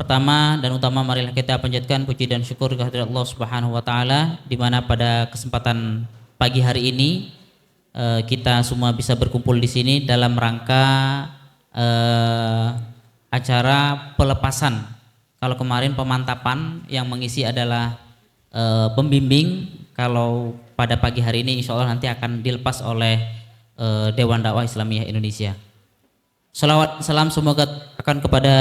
pertama dan utama marilah kita panjatkan puji dan syukur kehadirat Allah Subhanahu wa taala, di mana pada kesempatan pagi hari ini kita semua bisa berkumpul di sini dalam rangka acara pelepasan. Kalau kemarin pemantapan, yang mengisi adalah pembimbing. Kalau pada pagi hari ini insya Allah nanti akan dilepas oleh Dewan Dakwah Islamiyah Indonesia. Salawat salam semoga akan kepada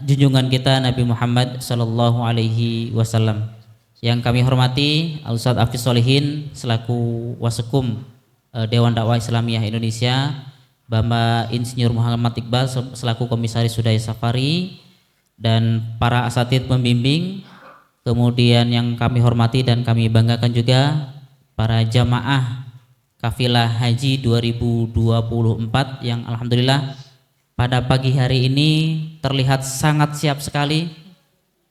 junjungan kita Nabi Muhammad sallallahu alaihi wasallam. Yang kami hormati Al-Ustadz Hafiz Sholihin selaku Wasekum Dewan Dakwah Islamiyah Indonesia, Bapak Insinyur Muhammad Iqbal selaku Komisaris Hudayah Safari, dan para asatidz pembimbing. Kemudian yang kami hormati dan kami banggakan juga para jamaah kafilah haji 2024 yang alhamdulillah pada pagi hari ini terlihat sangat siap sekali.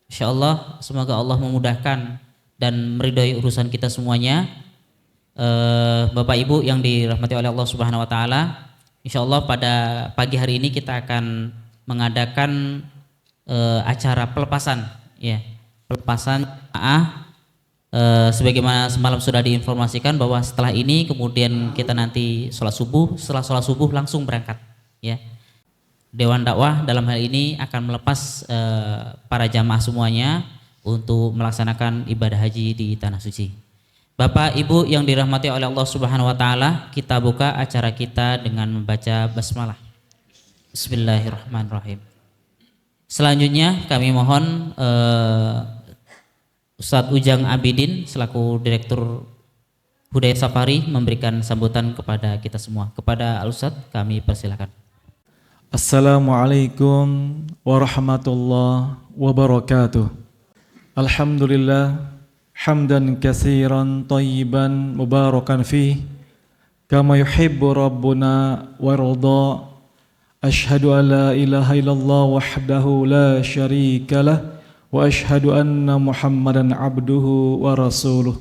Insya Allah, semoga Allah memudahkan dan meridhoi urusan kita semuanya. Bapak Ibu yang dirahmati oleh Allah Subhanahu Wa Taala, insya Allah pada pagi hari ini kita akan mengadakan acara pelepasan, ya, pelepasan sebagaimana semalam sudah diinformasikan bahwa setelah ini kemudian kita nanti sholat subuh, setelah sholat subuh langsung berangkat, ya. Dewan Dakwah dalam hal ini akan melepas para jamaah semuanya untuk melaksanakan ibadah haji di Tanah Suci. Bapak Ibu yang dirahmati oleh Allah Subhanahu wa taala, kita buka acara kita dengan membaca basmalah. Bismillahirrahmanirrahim. Selanjutnya kami mohon Ustadz Ujang Abidin selaku Direktur Hudayah Safari memberikan sambutan kepada kita semua. Kepada Al-Ustadz kami persilakan. Assalamualaikum warahmatullahi wabarakatuh. Alhamdulillah hamdan katsiran thayyiban mubarakan fih kama yuhibbu rabbuna wa yarda. Asyhadu an la ilaha illallah wahdahu la syarika lah wa asyhadu anna Muhammadan abduhu wa rasuluh.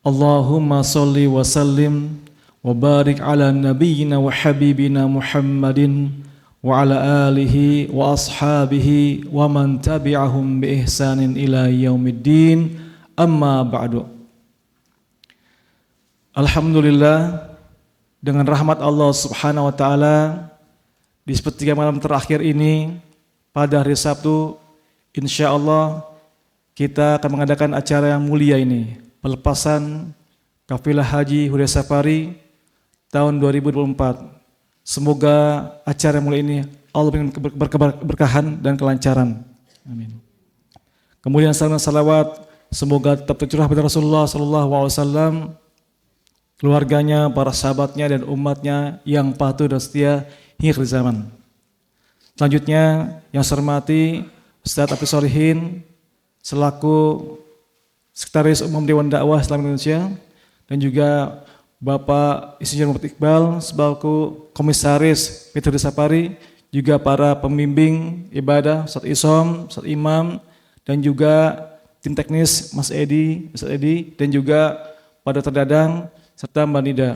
Allahumma shalli wa sallim wa barik ala nabiyyina wa habibina Muhammadin wa ala alihi wa ashabihi wa man tabi'ahum bi ihsanin ila yaumiddin, amma ba'du. Alhamdulillah, dengan rahmat Allah Subhanahu wa taala di sepertiga malam terakhir ini pada hari Sabtu, insyaallah kita akan mengadakan acara yang mulia ini, pelepasan kafilah haji Hudayah Safari tahun 2024. Semoga acara mulia ini Allah berikan keberkahan dan kelancaran. Amin. Kemudian salam salawat semoga tetap tercurah pada Rasulullah sallallahu alaihi wasallam, keluarganya, para sahabatnya dan umatnya yang patuh dan setia hingga akhir zaman. Selanjutnya yang saya hormati Ustadz Hafiz Sholihin selaku Sekretaris Umum Dewan Dakwah Islam Indonesia, dan juga Bapak Insinyur Muhammad Iqbal selaku Komisaris PT Hudayah Safari, juga para pembimbing ibadah Ustadz Isom, Ustadz Imam, dan juga tim teknis Mas Edi, dan juga pada Terdadang serta Mbak Nida,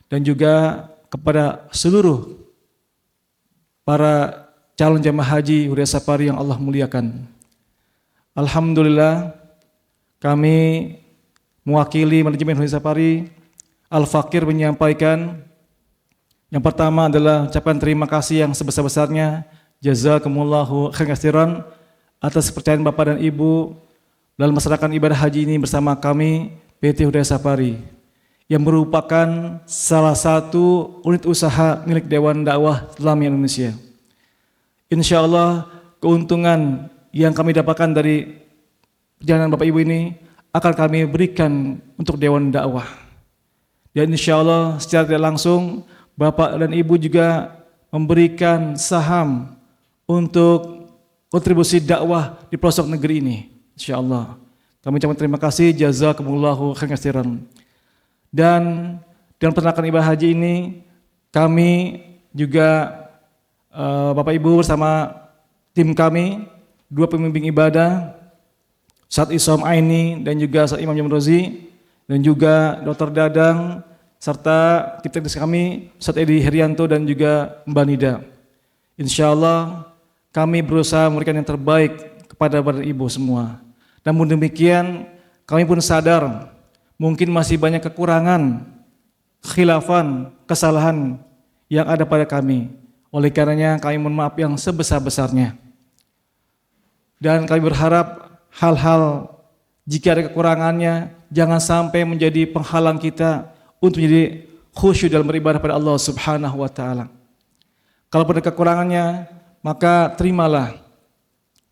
dan juga kepada seluruh para calon jamaah haji Hudayah Safari yang Allah muliakan. Alhamdulillah, kami mewakili manajemen Hudayah Safari, Al-Fakir menyampaikan yang pertama adalah ucapan terima kasih yang sebesar-besarnya, jazakumullahu khairan katsiran, atas kepercayaan Bapak dan Ibu dalam melaksanakan ibadah haji ini bersama kami PT Hudayah Safari, yang merupakan salah satu unit usaha milik Dewan Dakwah Islamiyah Indonesia. Insya Allah keuntungan yang kami dapatkan dari perjalanan Bapak Ibu ini akan kami berikan untuk Dewan Dakwah. Dan insya Allah secara tidak langsung Bapak dan Ibu juga memberikan saham untuk kontribusi dakwah di pelosok negeri ini. Insya Allah kami ucapkan terima kasih, jazakumullahu khairan katsiran. Dan dalam pelaksanaan ibadah haji ini kami juga Bapak Ibu bersama tim kami, dua pembimbing ibadah, Ustadz Isom Aini dan juga Ustadz Imam Jamil Rozi, dan juga Dr. Dadang, serta tim teknis kami Ustadz Edi Herianto dan juga Mbak Nida. Insya Allah kami berusaha memberikan yang terbaik kepada bapak dan ibu semua. Namun demikian kami pun sadar mungkin masih banyak kekurangan, khilafan, kesalahan yang ada pada kami. Oleh karenanya kami mohon maaf yang sebesar-besarnya. Dan kami berharap hal-hal jika ada kekurangannya jangan sampai menjadi penghalang kita untuk menjadi khusyuk dalam beribadah pada Allah Subhanahu wa taala. Kalau pada kekurangannya maka terimalah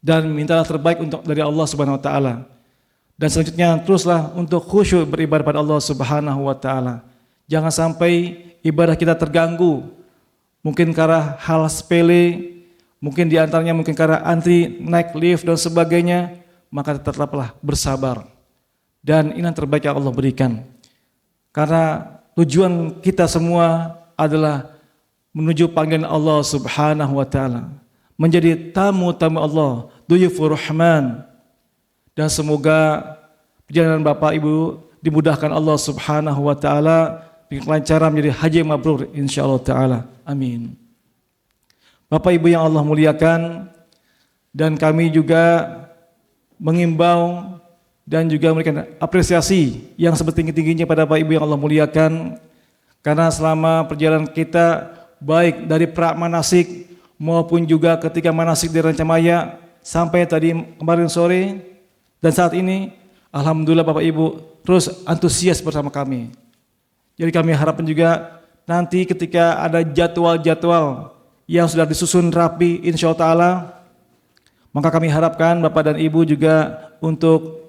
dan mintalah terbaik untuk dari Allah Subhanahu wa taala. Dan selanjutnya teruslah untuk khusyuk beribadah pada Allah Subhanahu wa taala. Jangan sampai ibadah kita terganggu mungkin karena hal sepele, mungkin diantaranya mungkin karena antri naik lift dan sebagainya, maka tetaplah bersabar. Dan ini yang terbaik yang Allah berikan. Karena tujuan kita semua adalah menuju panggilan Allah Subhanahu wa taala, menjadi tamu-tamu Allah, duyufur rahman. Dan semoga perjalanan Bapak Ibu dimudahkan Allah Subhanahu wa taala dengan kelancaran menjadi haji yang mabrur insyaallah taala. Amin. Bapak Ibu yang Allah muliakan, dan kami juga mengimbau dan juga memberikan apresiasi yang setinggi-tingginya pada Bapak Ibu yang Allah muliakan, karena selama perjalanan kita baik dari pra manasik maupun juga ketika manasik di Rancamaya sampai tadi kemarin sore dan saat ini, alhamdulillah Bapak Ibu terus antusias bersama kami. Jadi kami harapkan juga nanti ketika ada jadwal-jadwal yang sudah disusun rapi insya Allah ta'ala, maka kami harapkan Bapak dan Ibu juga untuk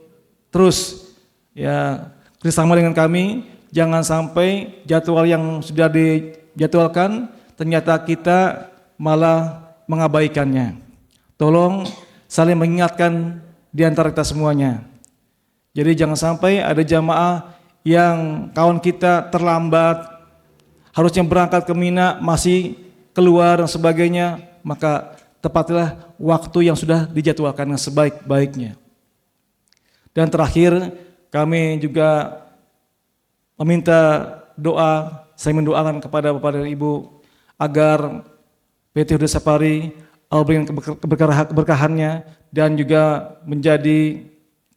terus ya bersama dengan kami. Jangan sampai jadwal yang sudah dijadwalkan ternyata kita malah mengabaikannya. Tolong saling mengingatkan di antara kita semuanya. Jadi jangan sampai ada jamaah yang kawan kita terlambat, harusnya berangkat ke Mina masih keluar dan sebagainya, maka tepatilah waktu yang sudah dijadwalkan dengan sebaik-baiknya. Dan terakhir kami juga meminta doa, saya mendoakan kepada Bapak dan Ibu agar PT Huda Sapari Allah berikan keberkahannya dan juga menjadi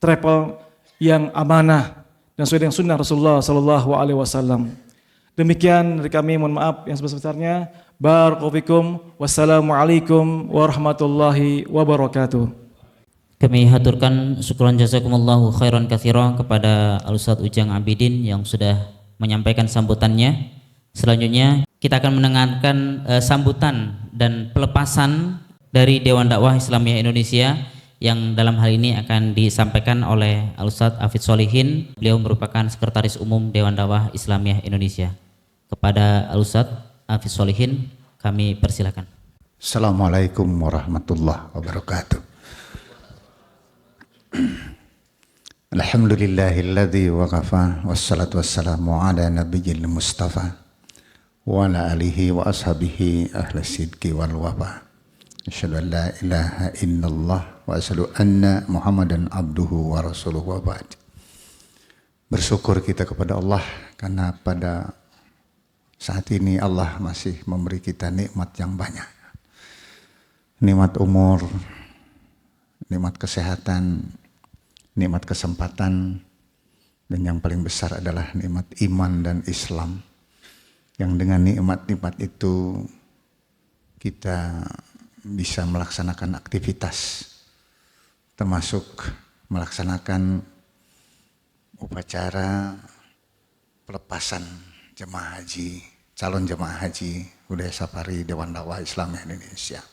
travel yang amanah dan sesuai dengan sunnah Rasulullah Sallallahu Alaihi Wasallam. Demikian dari kami, mohon maaf yang sebesar-besarnya. Barakallahu fikum. Wassalamualaikum warahmatullahi wabarakatuh. Kami haturkan syukran jazakumullahu khairan katsiran kepada Al-Ustadz Ujang Abidin yang sudah menyampaikan sambutannya. Selanjutnya kita akan mendengarkan sambutan dan pelepasan dari Dewan Dakwah Islamiyah Indonesia yang dalam hal ini akan disampaikan oleh Al-Ustadz Hafidz Sholihin. Beliau merupakan Sekretaris Umum Dewan Dakwah Islamiyah Indonesia. Kepada Al-Ustadz Hafidz Sholihin kami persilakan. Assalamualaikum warahmatullahi wabarakatuh. Alhamdulillahilladzi waqafa wassalatu wassalamu ala nabiyil mustafa wa ala alihi wa ashabihi ahli sidqi wal wafa. Asyhadu an la ilaha illallah wa asyhadu anna Muhammadan abduhu wa rasuluhu wa ba'd. Bersyukur kita kepada Allah karena pada saat ini Allah masih memberi kita nikmat yang banyak. Nikmat umur, nikmat kesehatan, nikmat kesempatan, dan yang paling besar adalah nikmat iman dan Islam. Yang dengan nikmat-nikmat itu kita bisa melaksanakan aktivitas, termasuk melaksanakan upacara pelepasan jemaah haji, calon jemaah haji Hudaya Sapari Dewan Dakwah Islamiyah Indonesia.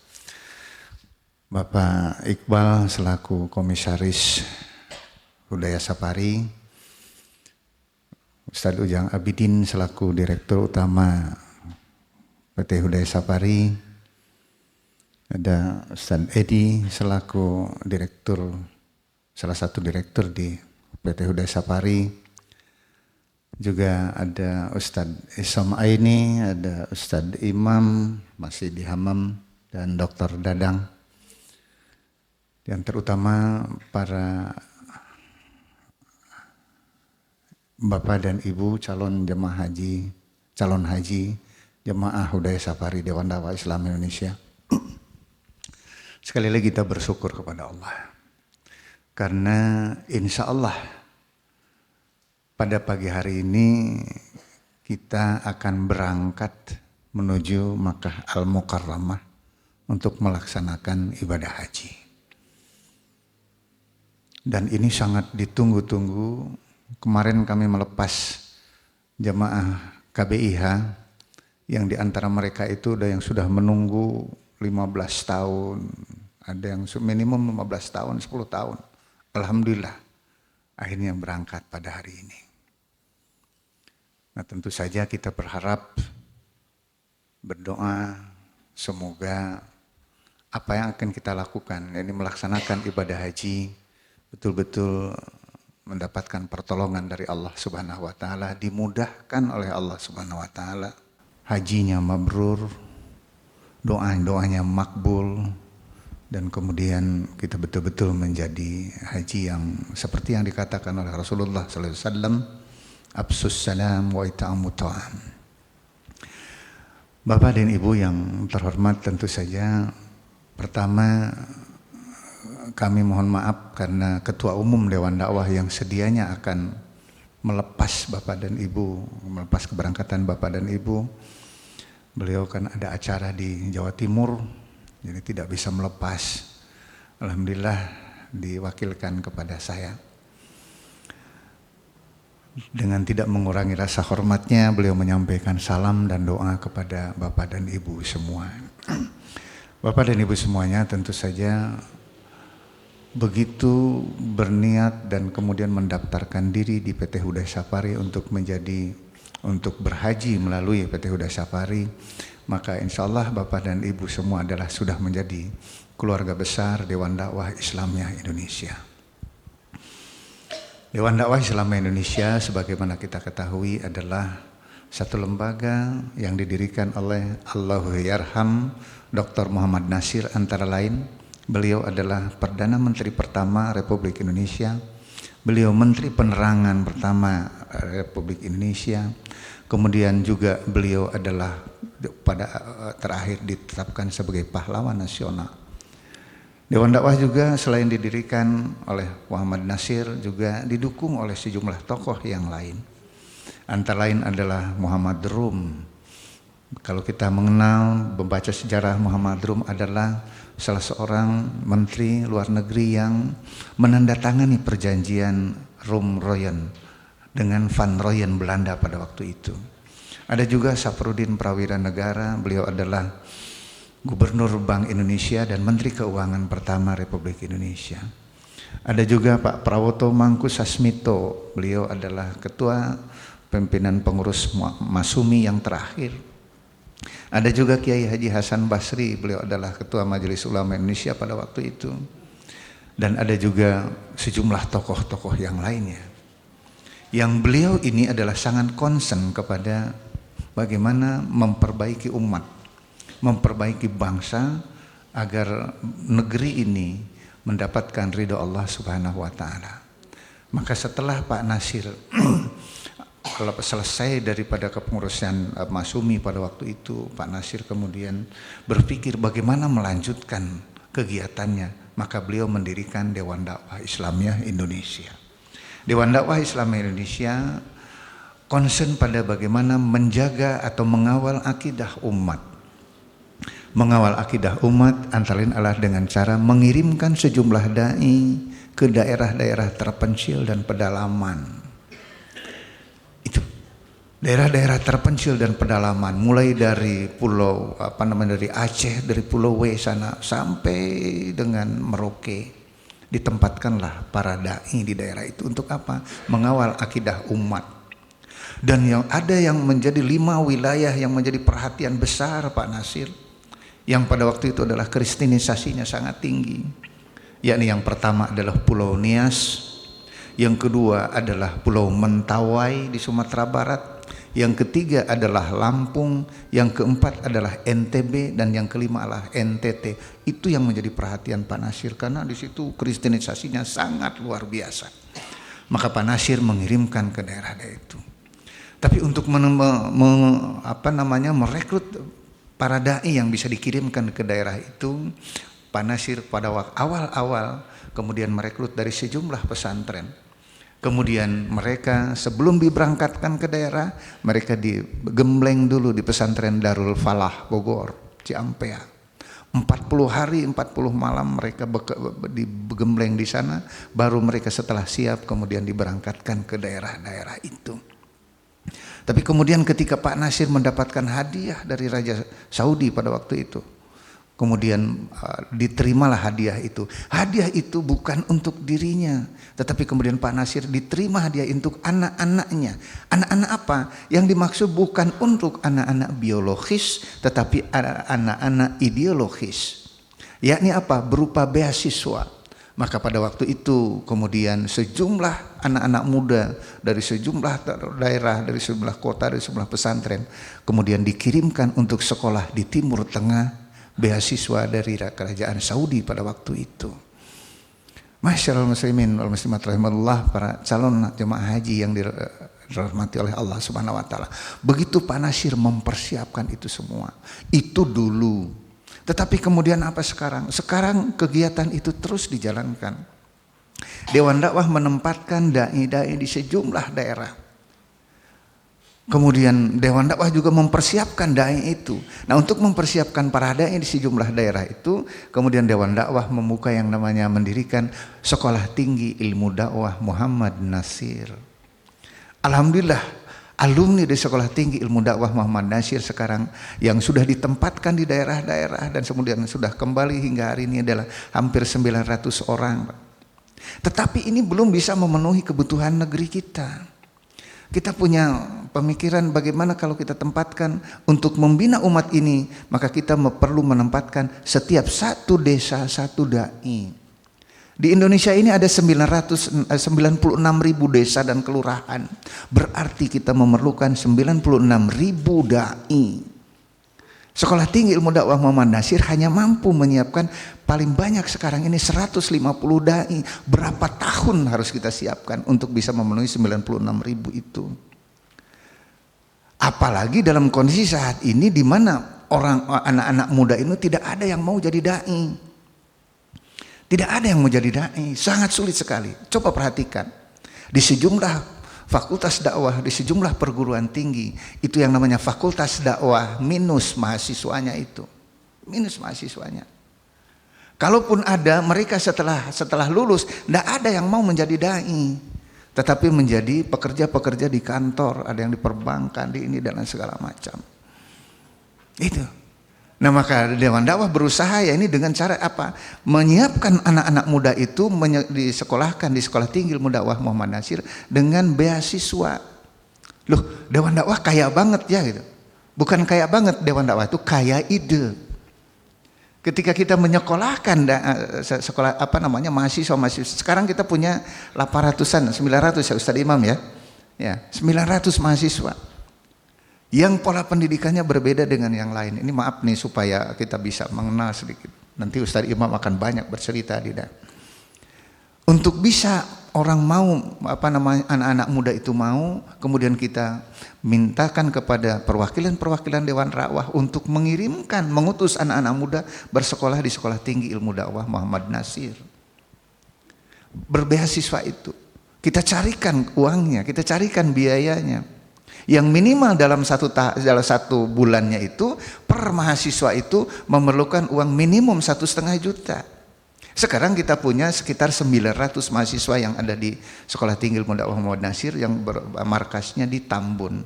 Bapak Iqbal selaku Komisaris Hudaya Sapari, Ustadz Ujang Abidin selaku Direktur Utama PT Hudaya Sapari, ada Ustadz Edi selaku Direktur, salah satu Direktur di PT Hudaya Sapari, juga ada Ustadz Isom Aini, ada Ustadz Imam masih di Hamam, dan Dr. Dadang, yang terutama para Bapak dan Ibu calon jemaah haji, calon haji jemaah Hudaya Sapari Dewan Dakwah Islam Indonesia. Sekali lagi kita bersyukur kepada Allah. Karena insya Allah pada pagi hari ini kita akan berangkat menuju Makkah Al-Mukarramah untuk melaksanakan ibadah haji. Dan ini sangat ditunggu-tunggu. Kemarin kami melepas jamaah KBIH yang di antara mereka itu ada yang sudah menunggu 15 tahun, ada yang minimum 15 tahun, 10 tahun. Alhamdulillah akhirnya berangkat pada hari ini. Nah, tentu saja kita berharap, berdoa semoga apa yang akan kita lakukan, yakni melaksanakan ibadah haji, betul-betul mendapatkan pertolongan dari Allah Subhanahu wa taala, dimudahkan oleh Allah Subhanahu wa taala, hajinya mabrur, doa-doanya makbul, dan kemudian kita betul-betul menjadi haji yang seperti yang dikatakan oleh Rasulullah sallallahu alaihi wasallam, absus salam wa ita'amut ta'am. Bapak dan Ibu yang terhormat, tentu saja pertama kami mohon maaf karena Ketua Umum Dewan Dakwah yang sedianya akan melepas Bapak dan Ibu, melepas keberangkatan Bapak dan Ibu. Beliau kan ada acara di Jawa Timur, jadi tidak bisa melepas. Alhamdulillah diwakilkan kepada saya. Dengan tidak mengurangi rasa hormatnya, beliau menyampaikan salam dan doa kepada Bapak dan Ibu semua. Bapak dan Ibu semuanya tentu saja begitu berniat dan kemudian mendaftarkan diri di PT Huda Safari untuk berhaji melalui PT Huda Safari, maka insya Allah Bapak dan Ibu semua adalah sudah menjadi keluarga besar Dewan Dakwah Islamiyah Indonesia. Dewan Dakwah Islamiyah Indonesia sebagaimana kita ketahui adalah satu lembaga yang didirikan oleh Allahyarham Dr. Muhammad Nasir, antara lain beliau adalah Perdana Menteri pertama Republik Indonesia, beliau Menteri Penerangan pertama Republik Indonesia, kemudian juga beliau adalah pada terakhir ditetapkan sebagai pahlawan nasional. Dewan Dakwah juga selain didirikan oleh Muhammad Nasir juga didukung oleh sejumlah tokoh yang lain. Antara lain adalah Muhammad Rum. Kalau kita mengenal, membaca sejarah, Muhammad Rum adalah salah seorang menteri luar negeri yang menandatangani perjanjian Rum-Royen dengan Van Royen Belanda pada waktu itu. Ada juga Safruddin Prawira Negara, beliau adalah Gubernur Bank Indonesia dan Menteri Keuangan pertama Republik Indonesia. Ada juga Pak Prawoto Mangkusasmito, beliau adalah Ketua Pimpinan Pengurus Masumi yang terakhir. Ada juga Kiai Haji Hasan Basri, beliau adalah Ketua Majelis Ulama Indonesia pada waktu itu. Dan ada juga sejumlah tokoh-tokoh yang lainnya. Yang beliau ini adalah sangat concern kepada bagaimana memperbaiki umat, memperbaiki bangsa agar negeri ini mendapatkan ridho Allah Subhanahu wa taala. Maka setelah Pak Nasir kalau selesai daripada kepengurusan Masumi pada waktu itu, Pak Nasir kemudian berpikir bagaimana melanjutkan kegiatannya, maka beliau mendirikan Dewan Dakwah Islamiyah Indonesia. Dewan Dakwah Islamiyah Indonesia concern pada bagaimana menjaga atau mengawal akidah umat. Mengawal akidah umat antara lain adalah dengan cara mengirimkan sejumlah dai ke daerah-daerah terpencil dan pedalaman. Daerah-daerah terpencil dan pedalaman, mulai dari pulau dari Aceh, dari Pulau W sana sampai dengan Merauke, ditempatkanlah para dai di daerah itu untuk apa? Mengawal akidah umat. Dan yang ada yang menjadi 5 wilayah yang menjadi perhatian besar Pak Nasir, yang pada waktu itu adalah kristenisasinya sangat tinggi, yakni yang pertama adalah Pulau Nias, yang kedua adalah Pulau Mentawai di Sumatera Barat, yang ketiga adalah Lampung, yang keempat adalah NTB, dan yang kelima adalah NTT. Itu yang menjadi perhatian Pak Nasir karena di situ kristenisasinya sangat luar biasa. Maka Pak Nasir mengirimkan ke daerah-daerah itu. Tapi untuk merekrut para dai yang bisa dikirimkan ke daerah itu, Pak Nasir pada waktu awal-awal kemudian merekrut dari sejumlah pesantren. Kemudian mereka sebelum diberangkatkan ke daerah, mereka digembleng dulu di pesantren Darul Falah Bogor, Ciampea. 40 hari 40 malam mereka digembleng di sana, baru mereka setelah siap kemudian diberangkatkan ke daerah-daerah itu. Tapi kemudian ketika Pak Nasir mendapatkan hadiah dari Raja Saudi pada waktu itu, kemudian diterimalah hadiah itu. Hadiah itu bukan untuk dirinya, tetapi kemudian Pak Nasir diterima hadiah untuk anak-anaknya. Anak-anak apa? Yang dimaksud bukan untuk anak-anak biologis, tetapi anak-anak ideologis. Yakni apa? Berupa beasiswa. Maka pada waktu itu kemudian sejumlah anak-anak muda dari sejumlah daerah, dari sejumlah kota, dari sejumlah pesantren kemudian dikirimkan untuk sekolah di Timur Tengah, beasiswa dari kerajaan Saudi pada waktu itu. Masyaallah muslimin wal muslimat rahimallah, para calon jemaah haji yang dirahmati oleh Allah Subhanahu wa taala. Begitu Pak Nasir mempersiapkan itu semua. Itu dulu. Tetapi kemudian apa sekarang? Sekarang kegiatan itu terus dijalankan. Dewan Dakwah menempatkan dai-dai di sejumlah daerah. Kemudian Dewan Dakwah juga mempersiapkan dai itu. Nah, untuk mempersiapkan para dai di sejumlah daerah itu, kemudian Dewan Dakwah membuka yang namanya mendirikan Sekolah Tinggi Ilmu Dakwah Muhammad Nasir. Alhamdulillah, alumni dari Sekolah Tinggi Ilmu Dakwah Muhammad Nasir sekarang yang sudah ditempatkan di daerah-daerah dan kemudian sudah kembali hingga hari ini adalah hampir 900 orang. Tetapi ini belum bisa memenuhi kebutuhan negeri kita. Kita punya pemikiran bagaimana kalau kita tempatkan untuk membina umat ini, maka kita perlu menempatkan setiap satu desa satu dai. Di Indonesia ini ada 96.000 desa dan kelurahan. Berarti kita memerlukan 96.000 dai. Sekolah Tinggi Ilmu Dakwah Muhammad Nasir hanya mampu menyiapkan paling banyak sekarang ini 150 dai. Berapa tahun harus kita siapkan untuk bisa memenuhi 96.000 itu? Apalagi dalam kondisi saat ini di mana anak-anak muda ini tidak ada yang mau jadi dai. Tidak ada yang mau jadi dai, sangat sulit sekali. Coba perhatikan, di sejumlah fakultas dakwah, di sejumlah perguruan tinggi, itu yang namanya fakultas dakwah minus mahasiswanya itu. Minus mahasiswanya. Kalaupun ada, mereka setelah lulus, tidak ada yang mau menjadi dai. Tetapi menjadi pekerja-pekerja di kantor, ada yang di perbankan, di ini dan segala macam. Itu. Nah, maka Dewan Dakwah berusaha ya ini dengan cara apa? Menyiapkan anak-anak muda itu disekolahkan di Sekolah Tinggi Ilmu Dakwah Muhammad Nasir dengan beasiswa. Loh, Dewan Dakwah kaya banget ya gitu. Bukan kaya banget, Dewan Dakwah itu kaya ide. Ketika kita menyekolahkan sekolah mahasiswa. Sekarang kita punya 800-an, 900 ya Ustaz Imam ya. Ya, 900 mahasiswa. Yang pola pendidikannya berbeda dengan yang lain. Ini maaf nih supaya kita bisa mengenal sedikit. Nanti Ustaz Imam akan banyak bercerita di dalam. Untuk bisa orang mau anak-anak muda itu mau, kemudian kita mintakan kepada perwakilan-perwakilan Dewan Dakwah untuk mengutus anak-anak muda bersekolah di Sekolah Tinggi Ilmu Dakwah Muhammad Nasir. Berbeasiswa itu. Kita carikan uangnya, kita carikan biayanya. Yang minimal dalam satu bulannya itu per mahasiswa itu memerlukan uang minimum 1,5 juta. Sekarang kita punya sekitar 900 mahasiswa yang ada di Sekolah Tinggi Ilmu Dakwah Muhammad Nasir yang markasnya di Tambun.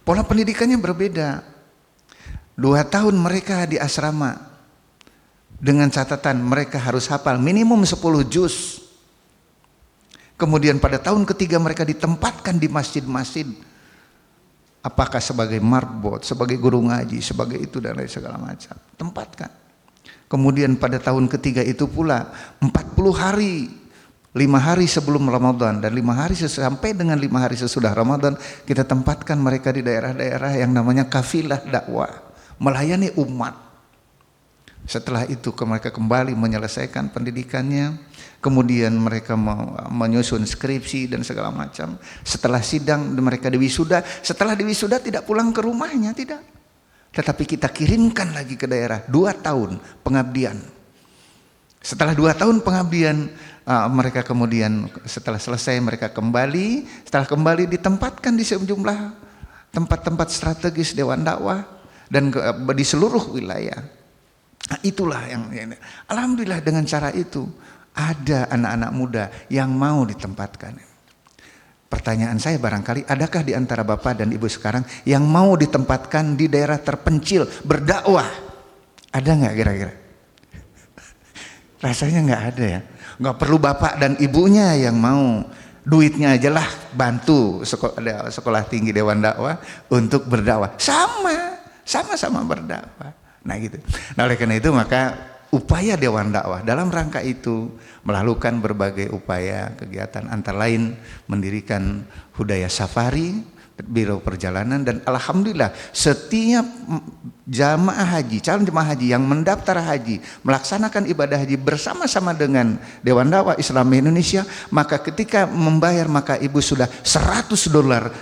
Pola pendidikannya berbeda. 2 tahun mereka di asrama dengan catatan mereka harus hafal minimum 10 juz. Kemudian pada tahun ketiga mereka ditempatkan di masjid-masjid. Apakah sebagai marbot, sebagai guru ngaji, sebagai itu dan lain segala macam. Tempatkan. Kemudian pada tahun ketiga itu pula 40 hari, 5 hari sebelum Ramadan dan 5 hari sampai dengan 5 hari sesudah Ramadan, kita tempatkan mereka di daerah-daerah yang namanya kafilah dakwah, melayani umat. Setelah itu mereka kembali menyelesaikan pendidikannya. Kemudian mereka menyusun skripsi dan segala macam. Setelah sidang mereka diwisuda. Setelah diwisuda tidak pulang ke rumahnya, tidak. tetapi kita kirimkan lagi ke daerah 2 tahun pengabdian. Setelah 2 tahun pengabdian, mereka kemudian setelah selesai mereka kembali, setelah kembali ditempatkan di sejumlah tempat-tempat strategis Dewan Dakwah dan di seluruh wilayah. Nah, itulah yang alhamdulillah dengan cara itu ada anak-anak muda yang mau ditempatkan. Pertanyaan saya barangkali, adakah di antara Bapak dan Ibu sekarang yang mau ditempatkan di daerah terpencil berdakwah? Ada nggak kira-kira? Rasanya nggak ada ya. Nggak perlu Bapak dan Ibunya yang mau, duitnya aja lah bantu sekolah tinggi Dewan Dakwah untuk berdakwah. Sama-sama berdakwah. Nah gitu. Nah oleh karena itu maka upaya Dewan Dakwah dalam rangka itu melakukan berbagai upaya kegiatan, antara lain mendirikan Hudayah Safari, Biro Perjalanan, dan alhamdulillah setiap jamaah haji, calon jemaah haji yang mendaftar haji, melaksanakan ibadah haji bersama-sama dengan Dewan Dakwah Islam Indonesia, maka ketika membayar maka ibu sudah $100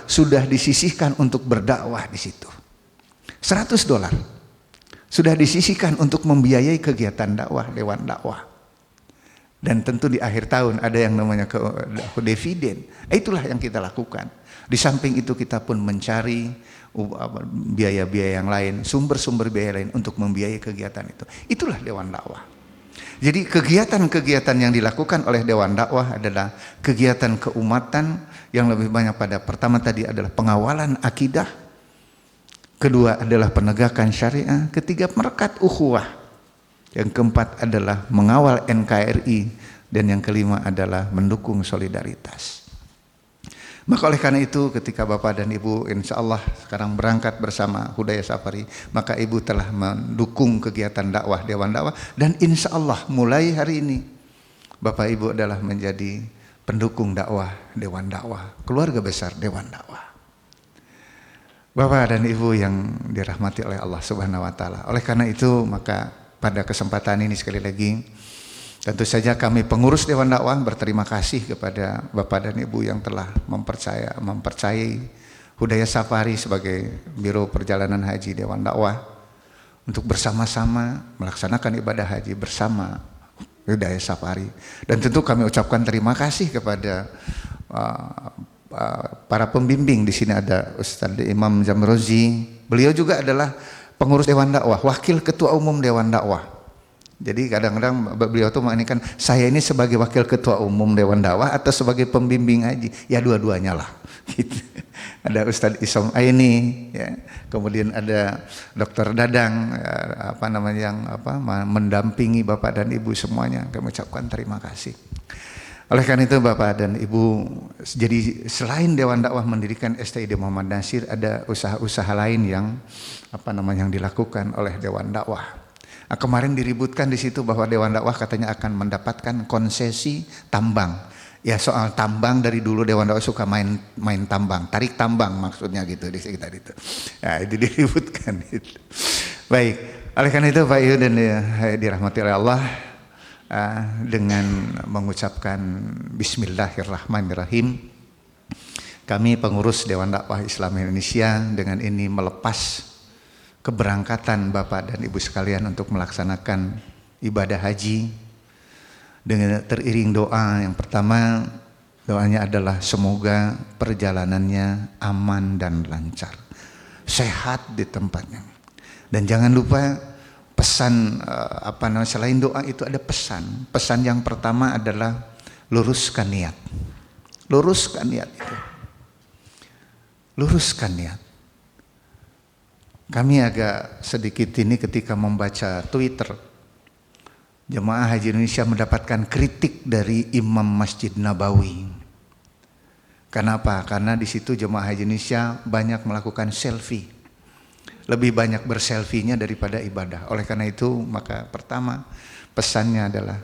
sudah disisihkan untuk berdakwah di situ. $100 sudah disisihkan untuk membiayai kegiatan dakwah Dewan Dakwah. Dan tentu di akhir tahun ada yang namanya dividen. Itulah yang kita lakukan. Di samping itu kita pun mencari biaya-biaya yang lain, sumber-sumber biaya lain untuk membiayai kegiatan itu. Itulah Dewan Dakwah. Jadi kegiatan-kegiatan yang dilakukan oleh Dewan Dakwah adalah kegiatan keumatan yang lebih banyak pada pertama tadi adalah pengawalan akidah, kedua adalah penegakan syariah, ketiga merekat ukhuwah, yang keempat adalah mengawal NKRI, dan yang kelima adalah mendukung solidaritas. Maka oleh karena itu ketika Bapak dan Ibu insya Allah sekarang berangkat bersama Hudayah Safari, maka Ibu telah mendukung kegiatan dakwah Dewan Dakwah, dan insya Allah mulai hari ini Bapak Ibu adalah menjadi pendukung dakwah Dewan Dakwah, keluarga besar Dewan Dakwah. Bapak dan Ibu yang dirahmati oleh Allah Subhanahu wa taala. Oleh karena itu maka pada kesempatan ini sekali lagi tentu saja kami pengurus Dewan Dakwah berterima kasih kepada Bapak dan Ibu yang telah mempercayai Hudayah Safari sebagai Biro Perjalanan Haji Dewan Dakwah untuk bersama-sama melaksanakan ibadah haji bersama Hudayah Safari. Dan tentu kami ucapkan terima kasih kepada para pembimbing. Di sini ada Ustaz Imam Jamrozi. Beliau juga adalah pengurus Dewan Dakwah, wakil ketua umum Dewan Dakwah. Jadi kadang-kadang beliau tuh menginginkan saya ini sebagai wakil ketua umum Dewan Dakwah atau sebagai pembimbing haji. Ya dua-duanya lah. Gitu. Ada Ustaz Isom Aini, ya. Kemudian ada Dr. Dadang, yang mendampingi Bapak dan Ibu semuanya. Kami ucapkan terima kasih. Oleh karena itu Bapak dan Ibu, jadi selain Dewan Dakwah mendirikan STID Muhammad Nasir, ada usaha-usaha lain yang yang dilakukan oleh Dewan Dakwah. Nah, kemarin diributkan di situ bahwa Dewan Dakwah katanya akan mendapatkan konsesi tambang. Ya soal tambang dari dulu Dewan Dakwah suka main tambang, tarik tambang maksudnya gitu di sekitar itu. Nah, itu diributkan itu. Baik, oleh karena itu Pak Ibu dan dirahmati oleh Allah, dengan mengucapkan Bismillahirrahmanirrahim, kami pengurus Dewan Dakwah Islam Indonesia dengan ini melepas keberangkatan Bapak dan Ibu sekalian untuk melaksanakan ibadah haji dengan teriring doa. Yang pertama doanya adalah semoga perjalanannya aman dan lancar, sehat di tempatnya. Dan jangan lupa pesan selain doa itu ada pesan yang pertama adalah luruskan niat itu, luruskan niat. Kami agak sedikit ini ketika membaca Twitter, jemaah haji Indonesia mendapatkan kritik dari Imam Masjid Nabawi. Kenapa? Karena di situ jemaah haji Indonesia banyak melakukan selfie. Lebih banyak berselfie-nya daripada ibadah. Oleh karena itu, maka pertama pesannya adalah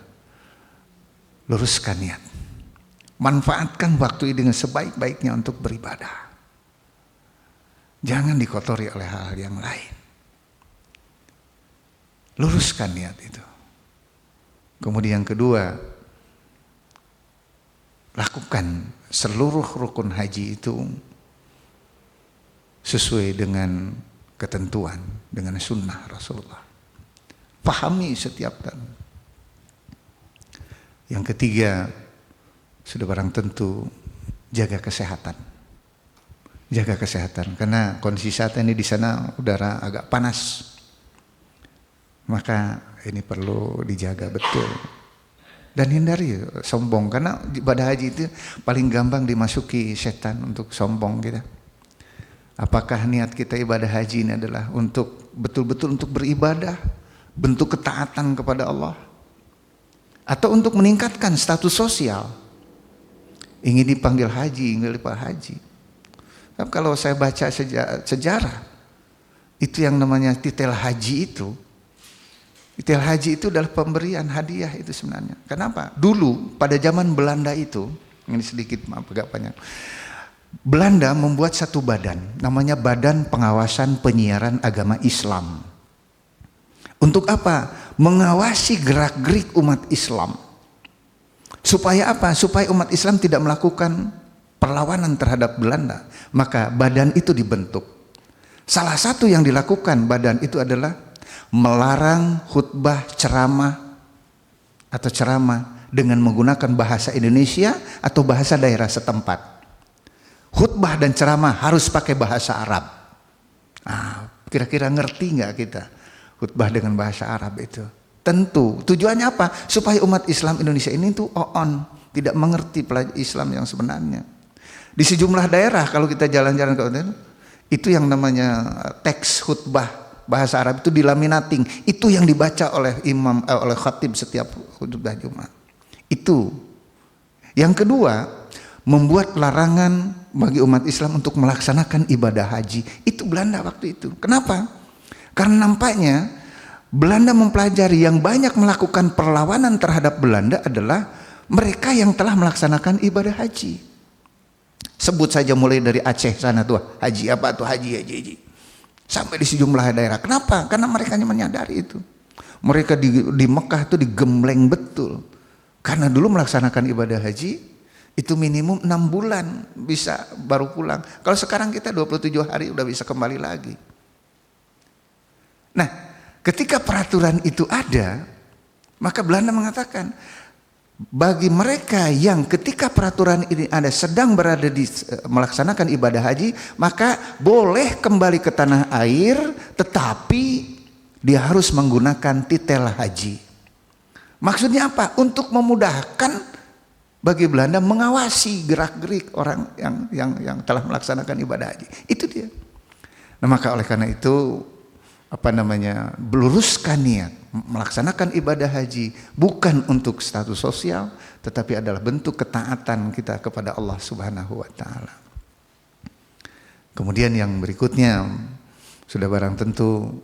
luruskan niat. Manfaatkan waktu ini dengan sebaik-baiknya untuk beribadah. Jangan dikotori oleh hal-hal yang lain. Luruskan niat itu. Kemudian yang kedua, lakukan seluruh rukun haji itu sesuai dengan ketentuan, dengan sunnah Rasulullah. Pahami setiap dan. Yang ketiga, sudah barang tentu jaga kesehatan. Jaga kesehatan karena kondisi saat ini di sana udara agak panas. Maka ini perlu dijaga betul. Dan hindari sombong karena ibadah haji itu paling gampang dimasuki setan untuk sombong kita. Apakah niat kita ibadah haji ini adalah untuk betul-betul untuk beribadah, bentuk ketaatan kepada Allah, atau untuk meningkatkan status sosial? Ingin dipanggil haji, ingin dipanggil haji. Tapi kalau saya baca sejarah, itu yang namanya titel haji itu. Titel haji itu adalah pemberian hadiah itu sebenarnya. Kenapa? Dulu pada zaman Belanda itu, ini sedikit maaf agak panjang. Belanda membuat satu badan, namanya Badan Pengawasan Penyiaran Agama Islam. Untuk apa? Mengawasi gerak-gerik umat Islam. Supaya apa? Supaya umat Islam tidak melakukan perlawanan terhadap Belanda. Maka badan itu dibentuk. Salah satu yang dilakukan badan itu adalah melarang khutbah ceramah atau ceramah dengan menggunakan bahasa Indonesia atau bahasa daerah setempat. Khutbah dan ceramah harus pakai bahasa Arab. Kira-kira ngerti nggak kita khutbah dengan bahasa Arab itu? Tentu tujuannya apa? Supaya umat Islam Indonesia ini tuh tidak mengerti Islam yang sebenarnya. Di sejumlah daerah kalau kita jalan-jalan ke hotel, itu yang namanya teks khutbah bahasa Arab itu dilaminating. Itu yang dibaca oleh imam oleh khatib setiap khutbah Jumat. Itu. Yang kedua, membuat larangan bagi umat Islam untuk melaksanakan ibadah haji. Itu Belanda waktu itu. Kenapa? Karena nampaknya Belanda mempelajari yang banyak melakukan perlawanan terhadap Belanda adalah mereka yang telah melaksanakan ibadah haji. Sebut saja mulai dari Aceh sana tuh, haji apa tuh, haji. Sampai di sejumlah daerah. Kenapa? Karena mereka menyadari itu. Mereka di Mekah itu digembleng betul. Karena dulu melaksanakan ibadah haji itu minimum 6 bulan bisa baru pulang. Kalau sekarang kita 27 hari udah bisa kembali lagi. Nah, ketika peraturan itu ada, maka Belanda mengatakan bagi mereka yang ketika peraturan ini ada sedang berada di melaksanakan ibadah haji, maka boleh kembali ke tanah air, tetapi dia harus menggunakan titel haji. Maksudnya apa? Untuk memudahkan bagi Belanda mengawasi gerak-gerik orang yang telah melaksanakan ibadah haji. Itu dia. Nah, maka oleh karena itu meluruskan niat melaksanakan ibadah haji bukan untuk status sosial, tetapi adalah bentuk ketaatan kita kepada Allah Subhanahu wa taala. Kemudian yang berikutnya sudah barang tentu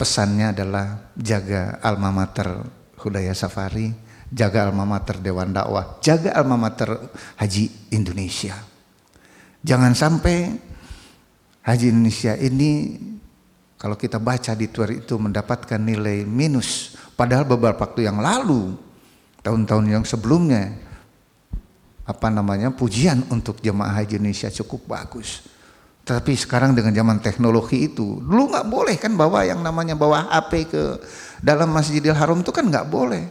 pesannya adalah jaga alma mater Hudaya Safari, jaga alma mater Dewan Dakwah, jaga alma mater Haji Indonesia. Jangan sampai Haji Indonesia ini kalau kita baca di Twitter itu mendapatkan nilai minus. Padahal beberapa waktu yang lalu, tahun-tahun yang sebelumnya, pujian untuk jemaah Haji Indonesia cukup bagus. Tapi sekarang dengan zaman teknologi itu, dulu nggak boleh kan bawa yang namanya bawa HP ke dalam Masjidil Haram itu kan nggak boleh.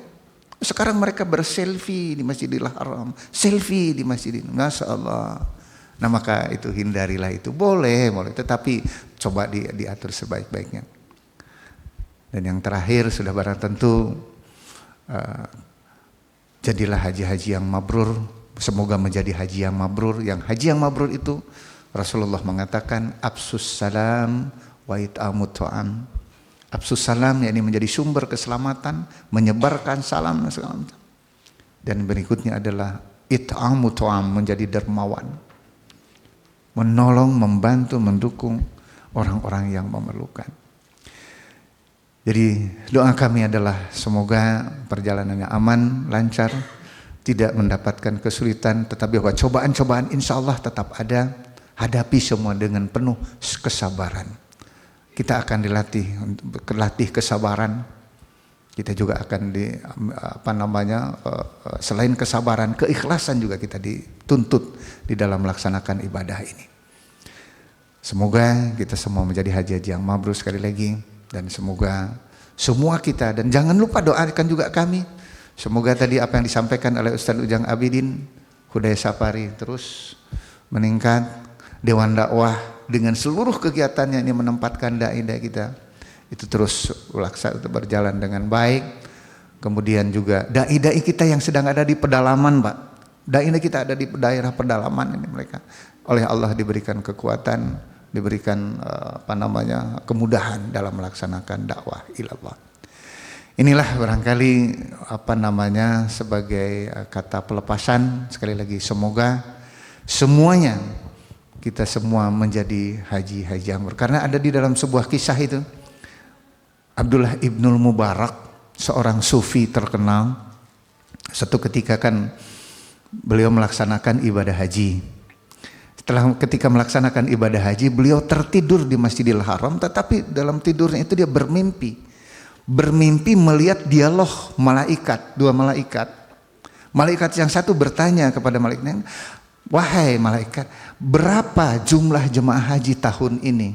Sekarang mereka berselfie di Masjidil Haram, selfie di Masjidil, Masya Allah. Nah, maka itu hindarilah itu. Boleh, tetapi coba diatur sebaik-baiknya. Dan yang terakhir sudah barang tentu jadilah haji-haji yang mabrur. Semoga menjadi haji yang mabrur. Yang haji yang mabrur itu Rasulullah mengatakan absus salam wa it'amut ta'am. Absus salam yakni menjadi sumber keselamatan, menyebarkan salam dan segala macam. Dan berikutnya adalah it'amut ta'am, menjadi dermawan. Menolong, membantu, mendukung orang-orang yang memerlukan. Jadi doa kami adalah semoga perjalanannya aman, lancar, tidak mendapatkan kesulitan, tetapi bahwa cobaan-cobaan insya Allah tetap ada. Hadapi semua dengan penuh kesabaran. Kita akan dilatih kesabaran. Kita juga akan selain kesabaran, keikhlasan juga kita dituntut di dalam melaksanakan ibadah ini. Semoga kita semua menjadi haji-haji yang mabrur sekali lagi, dan semoga semua kita, dan jangan lupa doakan juga kami. Semoga tadi apa yang disampaikan oleh Ustaz Ujang Abidin, Hudayah Sapari terus meningkat, Dewan Dakwah dengan seluruh kegiatannya ini menempatkan dai-dai kita itu terus berjalan dengan baik. Kemudian juga dai-dai kita yang sedang ada di pedalaman, Pak. Dai-dai kita ada di daerah pedalaman ini, mereka oleh Allah diberikan kekuatan, diberikan kemudahan dalam melaksanakan dakwah ilallah. Inilah barangkali sebagai kata pelepasan. Sekali lagi semoga semuanya kita semua menjadi haji-haji yang mabrur. Karena ada di dalam sebuah kisah itu, Abdullah ibnul Mubarak, seorang sufi terkenal, satu ketika kan beliau melaksanakan ibadah haji. Ketika melaksanakan ibadah haji, beliau tertidur di Masjidil Haram, tetapi dalam tidurnya itu dia bermimpi melihat dialog malaikat, dua malaikat. Malaikat yang satu bertanya kepada malaikat, wahai malaikat, berapa jumlah jemaah haji tahun ini?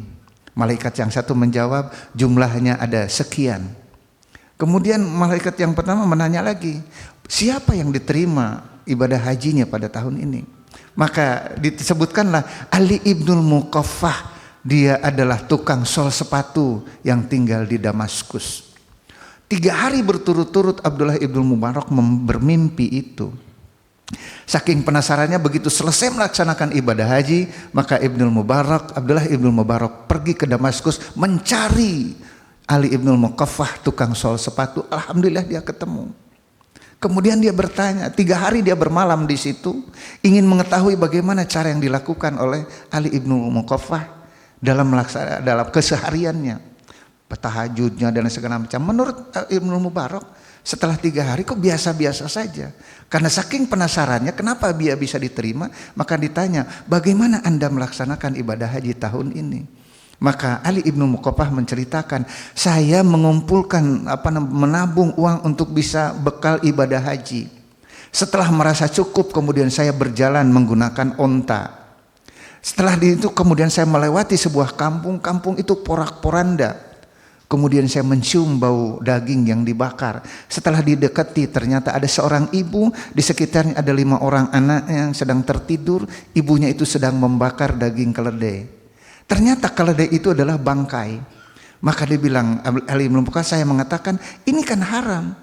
Malaikat yang satu menjawab, jumlahnya ada sekian. Kemudian malaikat yang pertama menanya lagi, siapa yang diterima ibadah hajinya pada tahun ini? Maka disebutkanlah Ali ibnul Muqaffah, dia adalah tukang sol sepatu yang tinggal di Damaskus. 3 hari berturut-turut Abdullah ibnul Mubarak bermimpi itu. Saking penasarannya, begitu selesai melaksanakan ibadah haji, maka Abdullah ibnul Mubarak pergi ke Damaskus mencari Ali ibnul Muqaffah, tukang sol sepatu. Alhamdulillah dia ketemu. Kemudian dia bertanya, 3 hari dia bermalam di situ, ingin mengetahui bagaimana cara yang dilakukan oleh Ali ibnul Muqaffah dalam kesehariannya, tahajudnya dan segala macam. Menurut Ibnu Mubarak, setelah 3 hari kok biasa-biasa saja. Karena saking penasarannya kenapa dia bisa diterima, maka ditanya, bagaimana Anda melaksanakan ibadah haji tahun ini? Maka Ali ibnu Muqaffah menceritakan, saya mengumpulkan menabung uang untuk bisa bekal ibadah haji. Setelah merasa cukup, kemudian saya berjalan menggunakan onta. Setelah itu kemudian saya melewati sebuah kampung itu porak-poranda. Kemudian saya mencium bau daging yang dibakar. Setelah didekati, ternyata ada seorang ibu, di sekitarnya ada 5 orang anak yang sedang tertidur. Ibunya itu sedang membakar daging keledai. Ternyata keledai itu adalah bangkai. Maka dia bilang, Ali ibn Muqaffah, saya mengatakan ini kan haram.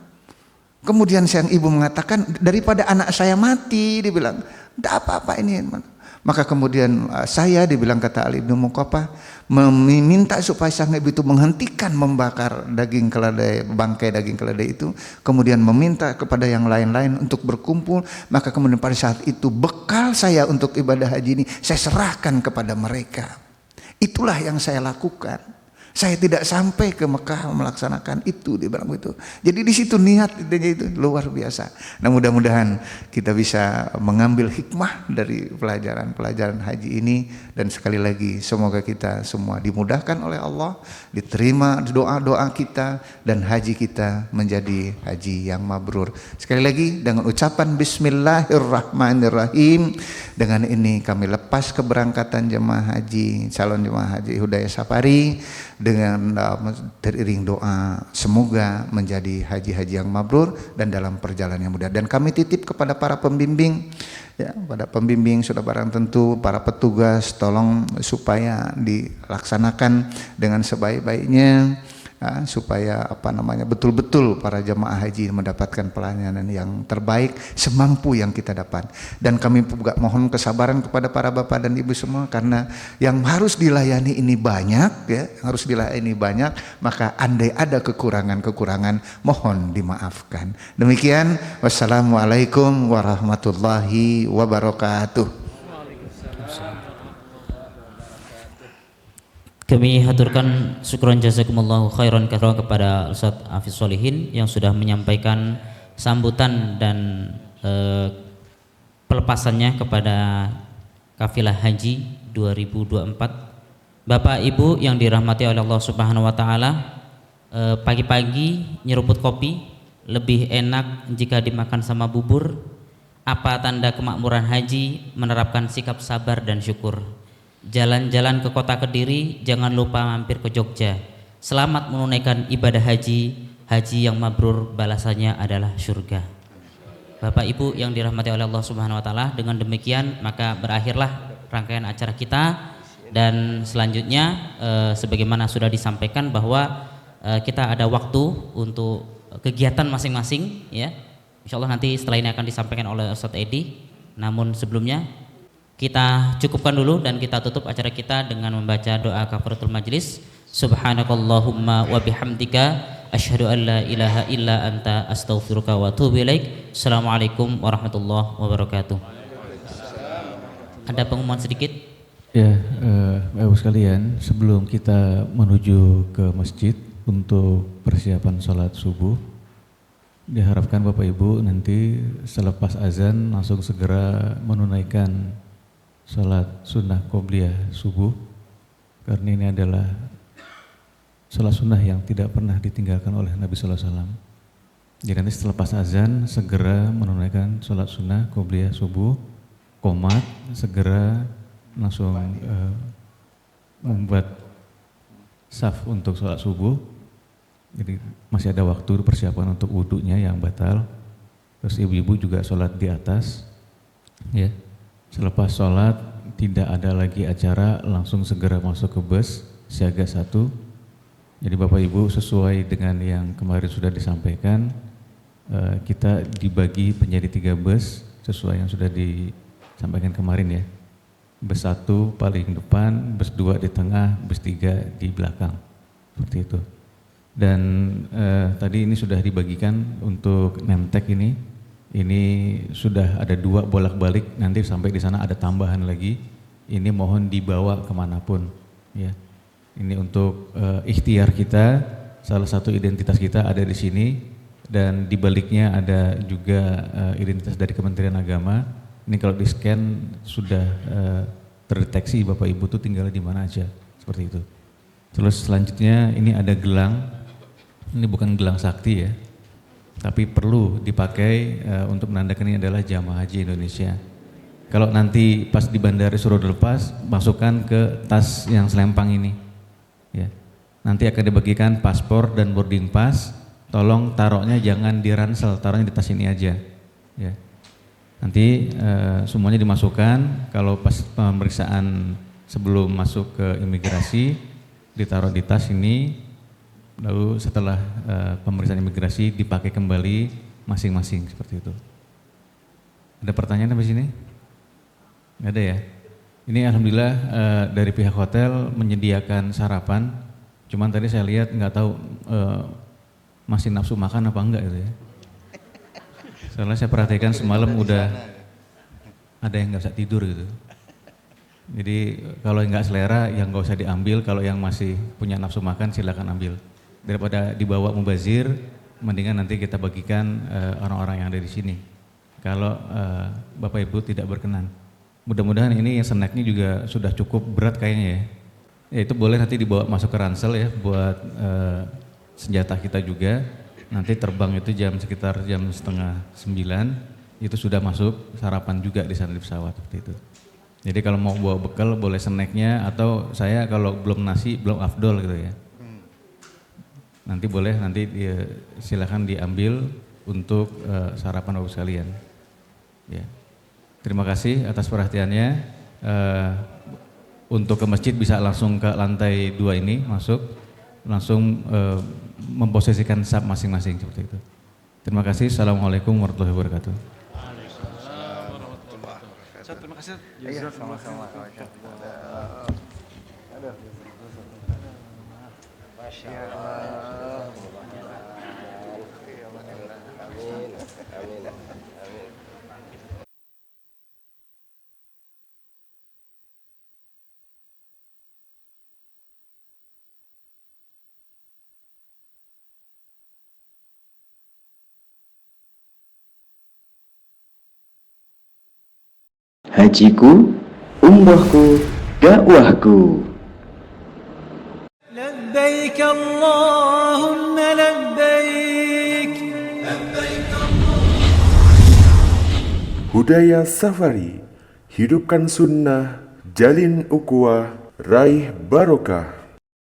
Kemudian sang ibu mengatakan, daripada anak saya mati, dia bilang, tidak apa-apa ini. Maka kemudian saya, dibilang kata Ali ibn Muqaffah, meminta supaya sang ibu itu menghentikan membakar daging keledai, bangkai daging keledai itu. Kemudian meminta kepada yang lain-lain untuk berkumpul. Maka kemudian pada saat itu bekal saya untuk ibadah haji ini saya serahkan kepada mereka. Itulah yang saya lakukan. Saya tidak sampai ke Mekah melaksanakan itu, dia bilang begitu. Jadi di situ niat itu luar biasa. Nah, mudah-mudahan kita bisa mengambil hikmah dari pelajaran haji ini, dan sekali lagi semoga kita semua dimudahkan oleh Allah, diterima doa-doa kita, dan haji kita menjadi haji yang mabrur. Sekali lagi dengan ucapan Bismillahirrahmanirrahim, dengan ini kami lepas keberangkatan jemaah haji, calon jemaah haji Hudayah Sapari, dengan teriring doa semoga menjadi haji-haji yang mabrur dan dalam perjalanan yang mudah. Dan kami titip kepada para pembimbing, ya, pada pembimbing sudah barang tentu, para petugas, tolong supaya dilaksanakan dengan sebaik-baiknya, ya, supaya betul-betul para jemaah haji mendapatkan pelayanan yang terbaik semampu yang kita dapat. Dan kami juga mohon kesabaran kepada para bapak dan ibu semua, karena yang harus dilayani ini banyak, ya, maka andai ada kekurangan-kekurangan mohon dimaafkan. Demikian, wassalamualaikum warahmatullahi wabarakatuh. Kami haturkan syukron jazakumullahu khairan katsiran kepada Ustaz Hafiz Sholihin yang sudah menyampaikan sambutan dan pelepasannya kepada kafilah haji 2024. Bapak Ibu yang dirahmati oleh Allah Subhanahu wa taala, pagi-pagi nyeruput kopi lebih enak jika dimakan sama bubur. Apa tanda kemakmuran haji? Menerapkan sikap sabar dan syukur. jalan-jalan ke kota Kediri, jangan lupa mampir ke Jogja. Selamat menunaikan ibadah haji, haji yang mabrur balasannya adalah surga. Bapak Ibu yang dirahmati oleh Allah Subhanahu wa taala, dengan demikian maka berakhirlah rangkaian acara kita, dan selanjutnya sebagaimana sudah disampaikan bahwa kita ada waktu untuk kegiatan masing-masing ya. Insyaallah nanti setelah ini akan disampaikan oleh Ustadz Edi. Namun sebelumnya kita cukupkan dulu dan kita tutup acara kita dengan membaca doa kafaratul majlis. Subhanakallahumma wa bihamdika asyhadu an la ilaha illa anta astaghfiruka wa atubu ilaik. Assalamualaikum warahmatullahi wabarakatuh. Ada pengumuman sedikit? Ya, Bapak Ibu sekalian, sebelum kita menuju ke masjid untuk persiapan sholat subuh, diharapkan Bapak Ibu nanti selepas azan langsung segera menunaikan sholat sunnah qobliyah subuh, karena ini adalah sholat sunnah yang tidak pernah ditinggalkan oleh Nabi Sallallahu Alaihi Wasallam. Jadi nanti selepas azan segera menunaikan sholat sunnah qobliyah subuh, qomat segera langsung membuat saf untuk sholat subuh. Jadi masih ada waktu persiapan untuk wudunya yang batal. Terus ibu-ibu juga sholat di atas ya. Selepas sholat tidak ada lagi acara, langsung segera masuk ke bus siaga 1. Jadi Bapak Ibu sesuai dengan yang kemarin sudah disampaikan, kita dibagi menjadi 3 bus sesuai yang sudah disampaikan kemarin ya. Bus 1 paling depan, bus 2 di tengah, bus 3 di belakang, seperti itu. Dan tadi ini sudah dibagikan untuk nemtek ini sudah ada 2 bolak-balik, nanti sampai di sana ada tambahan lagi. Ini mohon dibawa kemanapun ya. Ini untuk ikhtiar kita, salah satu identitas kita ada di sini, dan di baliknya ada juga identitas dari Kementerian Agama. Ini kalau di scan sudah terdeteksi Bapak Ibu tuh tinggal di mana aja, seperti itu. Terus selanjutnya ini ada gelang, ini bukan gelang sakti ya, tapi perlu dipakai untuk menandakan ini adalah jamaah haji Indonesia. Kalau nanti pas di bandara suruh dilepas, masukkan ke tas yang selempang ini ya. Nanti akan dibagikan paspor dan boarding pass, tolong taruhnya jangan di ransel, taruhnya di tas ini aja ya. Nanti semuanya dimasukkan, kalau pas pemeriksaan sebelum masuk ke imigrasi ditaruh di tas ini, lalu setelah pemeriksaan imigrasi dipakai kembali masing-masing, seperti itu. Ada pertanyaan sampai sini? Nggak ada ya? Ini alhamdulillah dari pihak hotel menyediakan sarapan, cuman tadi saya lihat nggak tahu masih nafsu makan apa enggak gitu ya. Soalnya saya perhatikan semalam udah ada yang nggak bisa tidur gitu. Jadi kalau nggak selera yang nggak usah diambil, kalau yang masih punya nafsu makan silakan ambil. Daripada dibawa mubazir, mendingan nanti kita bagikan orang-orang yang ada di sini. Kalau Bapak Ibu tidak berkenan. Mudah-mudahan ini yang snacknya juga sudah cukup berat kayaknya ya. Ya itu boleh nanti dibawa masuk ke ransel ya buat senjata kita juga. Nanti terbang itu sekitar jam 8:30 itu sudah masuk sarapan juga di sana di pesawat, seperti itu. Jadi kalau mau bawa bekal boleh snacknya, atau saya kalau belum nasi belum afdol gitu ya. Nanti boleh silakan diambil untuk sarapan Bapak sekalian. Ya. Terima kasih atas perhatiannya. Untuk ke masjid bisa langsung ke lantai 2 ini masuk, langsung memposisikan saf masing-masing seperti itu. Terima kasih. Assalamualaikum warahmatullahi wabarakatuh. Terima kasih. Sama-sama. Masya Allah. Amin. Hajiku, umrohku, dakwahku. لبيك اللهم لبيك Budaya Safari, hidupkan sunnah jalin ukhuwah, raih barokah.